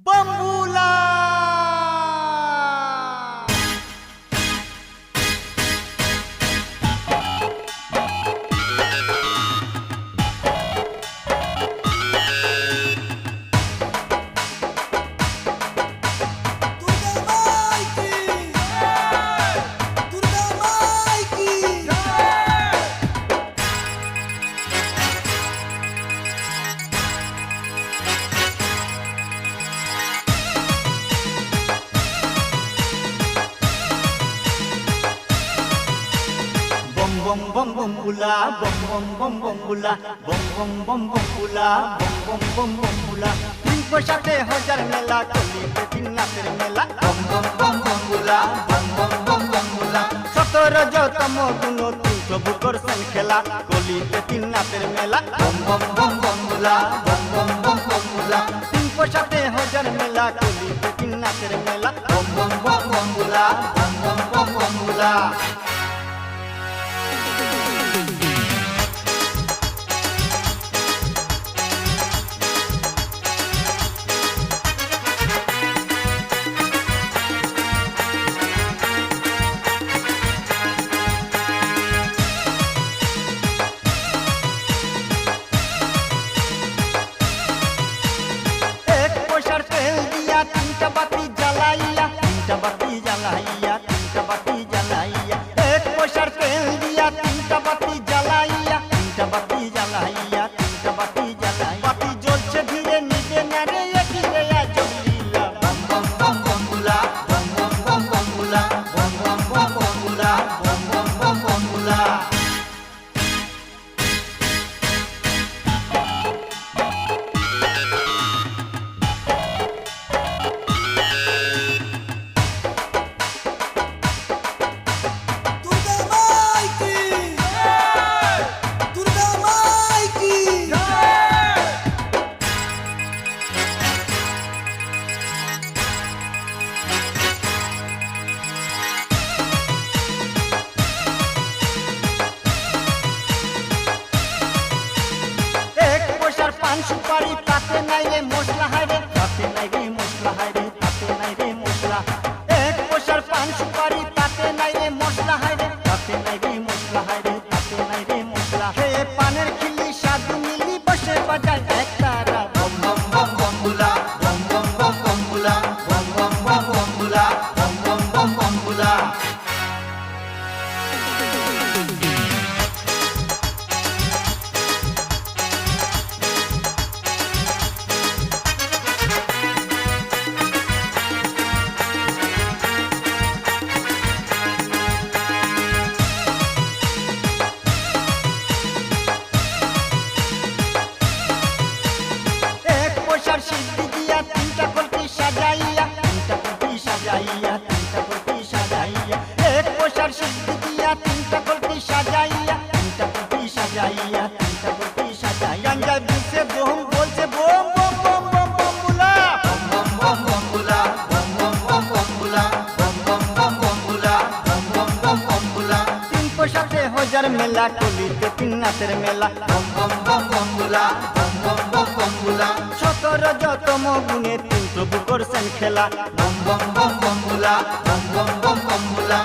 बम्बुला bom bom bambula bom bom bambula bom bom bambula bom bom bambula তিন পয়সাতে হাজার মেলা কলিতে তিন নাচের মেলা bom bom bambula bom bom bambula 17তম গুণ 300 বুকর সেন খেলা কলিতে তিন নাচের মেলা bom bom bambula bom bom bambula তিন পয়সাতে হাজার মেলা কলিতে তিন নাচের মেলা bom bom bambula bom bom bambula तीनटा बाती जलाइया तीनटा बाती जलाइया तीनटा बाती जलाइया एक पैसार तेल दिया तीनटा बाती जलाइया तीनटा बाती जलाइया तीनटा बाती जलाइया बाती জ্বলছে ধীরে নিবে না রে একই রে জ্বলিলা বম বম বম বমবুলা বম বম বম বমবুলা বম বম বম বমবুলা বম বম বম বমবুলা पान सुपारी ताते नहीं रे मसला है रे ताते नहीं रे मसला है रे ताते नहीं रे मसला एक पैसार पान सुपारी ताते नहीं रे मसला है रे ताते नहीं रे मसला है रे ताते नहीं रे मसला हे पानेर खिल्ली साधु मिली बसे बजाय एक तारा बम बम बम बम्बुला बम बम बम बम्बुला बम बम बम बम्बुला बम बम बम बम्बुला सिद्धि दिया तीनटा कलकी सजाइया तीनटा कलकी सजाइया तीनटा कलकी सजाइया एक पैसार सिद्धि दिया तीनटा कलकी सजाइया तीनटा कलकी सजाइया तीनटा कलकी सजाइया गंजा बीसे बोम बोलছে बोम बोम बोम बोम बम्बुला बोम बोम बोम बम्बुला बोम बोम बोम बम्बुला बोम बोम बोम बम्बुला बोम बोम बोम बम्बुला तीन पैसाते হাজার মেলা কলিতে তিন নাচের মেলা बोम बोम बोम बम्बुला बोम बोम बोम बम्बुला 17তম গুণে 300 বুকর সেন খেলা বম বম বম বম্বুলা বম বম বম বম্বুলা